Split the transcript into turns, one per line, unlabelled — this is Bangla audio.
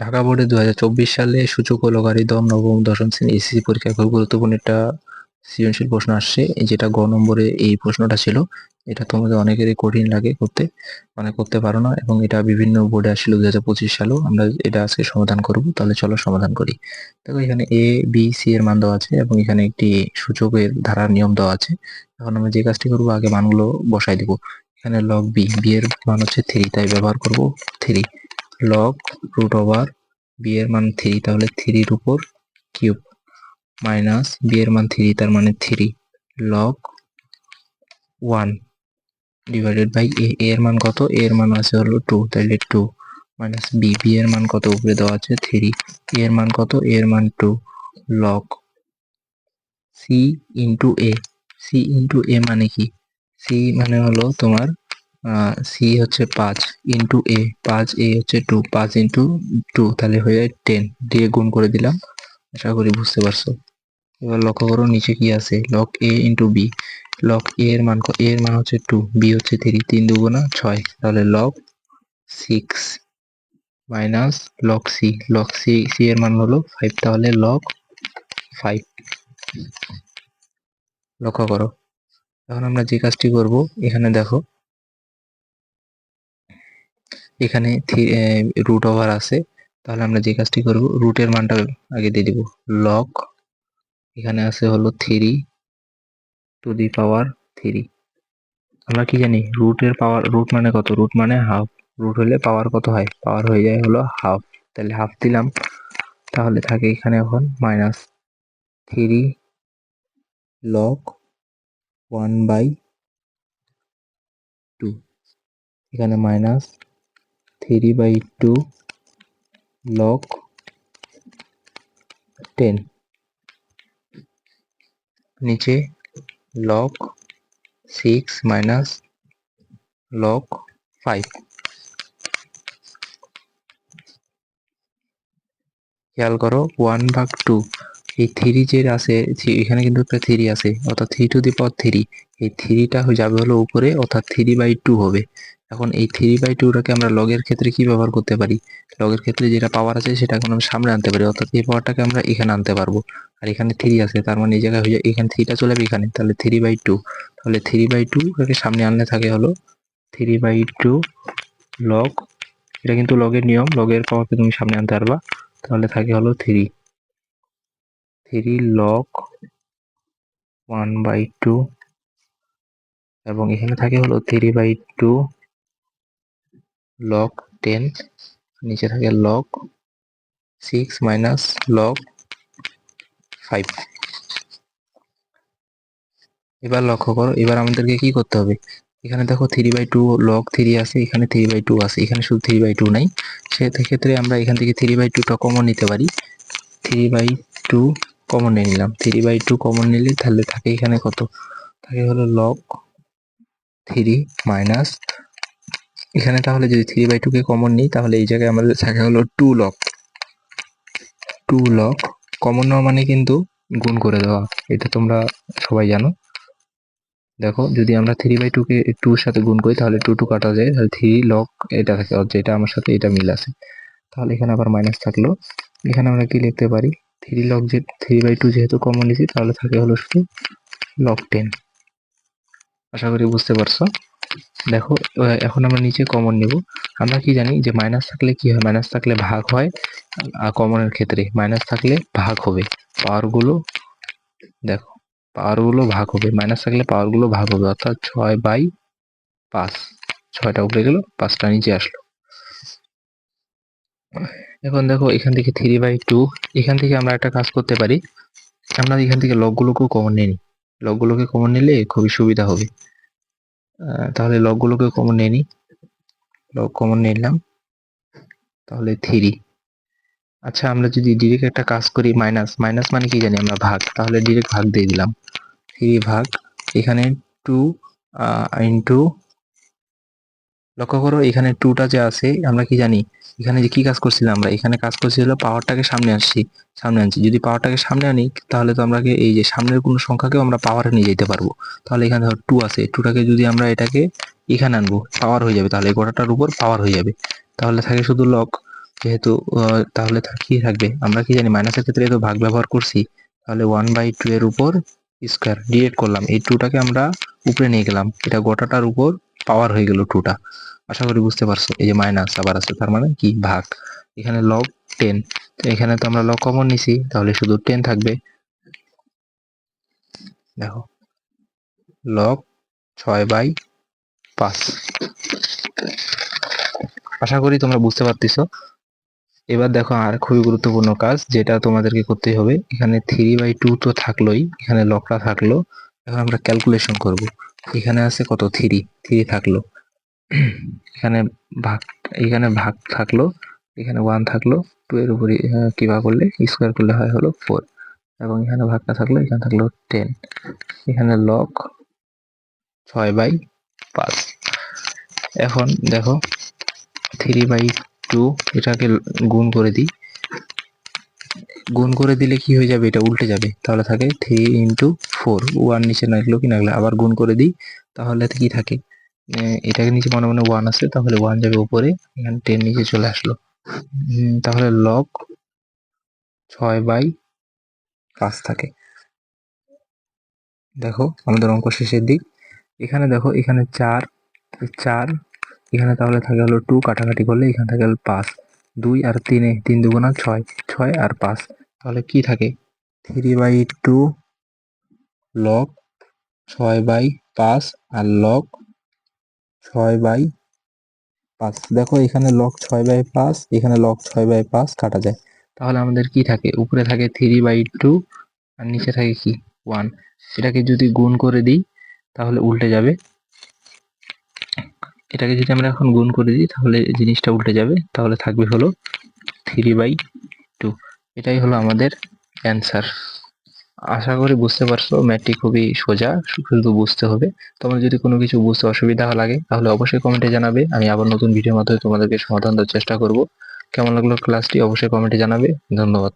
ঢাকা বোর্ডে 2024 সালে সূচক ও লগারিদম নবম দশম শ্রেণী এসএসসি পরীক্ষায় খুব গুরুত্বপূর্ণ একটা সৃজনশীল প্রশ্ন আসছে, যেটা গ নম্বরে এই প্রশ্নটা ছিল। এটা তোমাদের অনেকেরই কঠিন লাগে করতে, মানে করতে পারো না, এবং এটা বিভিন্ন বোর্ডে আসছিল 2025 সালেও। আমরা এটা আজকে সমাধান করব, তাহলে চলো সমাধান করি। দেখো এখানে এ বি সি এর মান দেওয়া আছে এবং এখানে একটি সূচকের ধারার নিয়ম দেওয়া আছে। এখন আমরা যে কাজটি করবো, আগে মানগুলো বসাই দিব। এখানে লগ বি, বি এর মান হচ্ছে 3, তাই ব্যবহার করব 3। লগ রুট ওভার বি এর মান 3, তাহলে 3 এর উপর কিউব, মাইনাস বি এর মান 3, তার মানে 3 লগ 1 ডিভাইডেড বাই এ এর মান কত, এ এর মান আছে হলো 2, তাহলে 2 মাইনাস বি, বি এর মান কত উপরে দেওয়া আছে 3, এর মান কত, এর মান 2 লগ সি ইন্টু এ। সি ইন্টু এ মানে কি, সি মানে হলো তোমার সি হচ্ছে 5 ইন্টু এ, 5 এ হচ্ছে 2, 5 ইন্টু 2 তাহলে হয়ে যায় 10, দিয়ে গুণ করে দিলাম। আশা করি বুঝতে পারছো। এবার লক্ষ্য করো নিচে কি আছে, লগ এ ইন্টু বি। লগ এ এর মান, এ এর মান হচ্ছে 2, বি হচ্ছে 3, 3 দুগুণা 6, তাহলে log 6 minus log C, log C, C এর মান হলো 5, তাহলে লগ 5। লক্ষ্য করো, এখন আমরা যে কাজটি করব, এখানে দেখো এখানে রুট ওভার আছে, তাহলে আমরা যে কাজটি করব, রুটের মানটা আগে দিয়ে দিব। লগ এখানে আছে হলো 3 টু দি পাওয়ার 3। আমরা কি জানি, রুটের পাওয়ার, রুট মানে কত, রুট মানে হাফ। রুট হলে পাওয়ার কত হয়, পাওয়ার হয়ে যায় হলো হাফ, তাহলে হাফ দিলাম। তাহলে থাকে এখানে এখন মাইনাস 3 লগ 1/2, এখানে মাইনাস 3/2 লগ 10, নিচে লগ 6 মাইনাস লগ 5। খেয়াল করো 1/2, এই 3 যে আছে, এখানে কিন্তু একটা 3 আছে, অর্থাৎ 3 টু দি পাওয়ার 3, এই 3টা যাবে হলো উপরে, অর্থাৎ 3/2 হবে। এখন এই 3/2টাকে আমরা লগের ক্ষেত্রে কি ব্যবহার করতে পারি, লগের ক্ষেত্রে যেটা পাওয়ার আছে সেটা এখন আমরা সামনে আনতে পারি, অর্থাৎ এই পাওয়ারটাকে আমরা এখানে আনতে পারবো। আর এখানে 3 আছে, তার মানে এই জায়গায় হয়ে যায়, এখানে 3টা চলে যাবে এখানে, তাহলে 3/2, তাহলে 3/2টাকে সামনে আনলে থাকে হলো 3/2 লগ, এটা কিন্তু লগের নিয়ম, লগের পাওয়ারকে তুমি সামনে আনতে পারবা, তাহলে থাকে হলো 3 লগ 1/2, এবং এখানে থাকে হলো 3/2 লগ 10, নিচে থাকে লগ 6 মাইনাস লগ 5। এবার লক্ষ্য করো, এবার আমাদেরকে কি করতে হবে, এখানে দেখো 3/2 লগ 3 আছে, এখানে 3/2 আছে, এখানে শুধু 3/2 নাই, সেক্ষেত্রে আমরা এখান থেকে 3/2টা কমন নিতে পারি। 3/2 কমন নিয়ে নিলাম, 3/2 কমন নিলে তাহলে থাকে এখানে কত, থাকে হলো লগ 3 মাইনাস, এখানে তাহলে যদি 3/2 কে কমন নিই, তাহলে এই জায়গায় আমাদের থাকে হলো 2 লগ। 2 লগ কমন নেওয়া মানে কিন্তু গুণ করে দেওয়া, এটা তোমরা সবাই জানো। দেখো যদি আমরা 3/2 কে 2 এর সাথে গুণ করি, তাহলে 2 2 কাটা যায়, তাহলে 3 লগ এটা থাকে, যেটা আমার সাথে এটা মিল আছে। তাহলে এখানে আবার মাইনাস থাকলো, এখানে আমরা কি লিখতে পারি, 3 লগ, যে 3/2 যেহেতু কমন নিয়েছি, তাহলে থাকে হলো শুধু লগ 10। আশা করি বুঝতে পারছো। দেখো এখন আমরা নিচে কমন নেব। আমরা কি জানি যে মাইনাস থাকলে কি হয়, মাইনাস থাকলে ভাগ হয়, আর কমনের ক্ষেত্রে মাইনাস থাকলে ভাগ হবে, পাওয়ারগুলো দেখো, পাওয়ারগুলো ভাগ হবে, মাইনাস থাকলে পাওয়ারগুলো ভাগ হবে, অর্থাৎ 6/5, 6টা উপরে গেল, 5টা নিচে আসলো। এখন দেখো এখান থেকে 3/2, এখান থেকে আমরা একটা কাজ করতে পারি, আমরা এখান থেকে লগগুলোকেও কমন নিয়ে নিই, লগগুলোকে কমন নিলে খুবই সুবিধা হবে। তাহলে লগগুলোকে কমন নিয়ে নিই, লগ কমন নিলাম, তাহলে 3। আচ্ছা আমরা যদি ডিরেক্ট একটা কাজ করি, মাইনাস, মাইনাস মানে কি জানি আমরা, ভাগ, তাহলে ডিরেক্ট ভাগ দিয়ে দিলাম, 3 ভাগ এখানে 2 ইন্টু, লক্ষ্য করো এখানে 2টা যে আছে, আমরা কি জানি, এখানে যে কি কাজ করছিলাম, আমরা এখানে কাজ করছিলাম পাওয়ারটাকে সামনে আনছি, যদি পাওয়ারটাকে সামনে আনি, তাহলে তো আমরা এই যে সামনের কোনো সংখ্যাকেও আমরা পাওয়ারে নিয়ে যেতে পারবো। তাহলে এখানে ধর 2 আছে, 2টাকে যদি আমরা এটাকে এখানে আনবো, পাওয়ার হয়ে যাবে, তাহলে গোটাটার উপর পাওয়ার হয়ে যাবে, তাহলে থাকে শুধু লগ যেহেতু তাহলে কি থাকবে, আমরা কি জানি মাইনাসের ক্ষেত্রে তো ভাগ ব্যবহার করছি, তাহলে 1/2 এর উপর স্কোয়ার ডিভাইড করলাম, এই 2 টাকে আমরা উপরে নিয়ে গেলাম, এটা গোটাটার উপর পাওয়ার হয়ে গেল 2টা। আশা করি বুঝতে পারছো। এই যে মাইনাস আবার আছে, তার মানে কি ভাগ। এখানে লগ 10, এখানে তো আমরা লগ কমন নিছি, তাহলে শুধু 10 থাকবে। দেখো লগ 6/5। আশা করি তোমরা বুঝতে পারতেছো। এবার দেখো আর খুবই গুরুত্বপূর্ণ কাজ যেটা তোমাদেরকে করতেই হবে। এখানে 3/2 তো থাকলোই, এখানে লগটা থাকলো। এখন আমরা ক্যালকুলেশন করব। এখানে আছে কত, 3 থাকলো। এখানে ভাগ, এখানে ভাগ থাকলো, এখানে 1 থাকলো। 2 এর উপরে কি ভাগ করলে স্কোয়ার করলে হয় হলো 4, এবং এখানে ভাগটা থাকলো, এখানে থাকলো 10। এখানে লগ 6/5। এখন দেখো 3/2 এটাকে গুণ করে দিই। গুণ করে দিলে কি হয়ে যাবে, এটা উল্টে যাবে, তাহলে থাকে 3 × 4। 1 নিচে নাগলো কি নাগলো, আবার গুণ করে দিই, তাহলে কি থাকে, এটাকে নিচে মনে মনে 1 আছে, তাহলে 1 যাবে উপরে, এখানে 10 নিচে চলে আসলো। তাহলে লগ 6/5 থাকে। দেখো আমাদের অঙ্ক শেষের দিক। এখানে দেখো এখানে 4, এখানে তাহলে থাকে হলো 2, কাটাকাটি করলে এখানে থাকে হলো 5। 2 আর 3, 3 2 6, 6 আর 5, তাহলে কি থাকে 3/2 লগ 6/5 আর লগ 6/5। দেখো এখানে লগ 6/5, এখানে লগ 6/5 কাটা যায়, তাহলে আমাদের কি থাকে, উপরে থাকে 3/2 আর নিচে থাকে কি 1। এটাকে যদি গুণ করে দিই তাহলে উল্টে যাবে, এটাকে যদি আমরা এখন গুণ করে দিই তাহলে জিনিসটা উল্টে যাবে, তাহলে থাকবে হলো 3/2। এটাই হলো আমাদের অ্যান্সার। আশা করি বুঝতে পারছো, ম্যাথটি খুবই সোজা, শুধু বুঝতে হবে। তোমার যদি কোনো কিছু বুঝতে অসুবিধা লাগে তাহলে অবশ্যই কমেন্টে জানাবে, আমি আবার নতুন ভিডিওর মাধ্যমে তোমাদেরকে সমাধান দেওয়ার চেষ্টা করব। কেমন লাগলো ক্লাসটি অবশ্যই কমেন্টে জানাবে। ধন্যবাদ।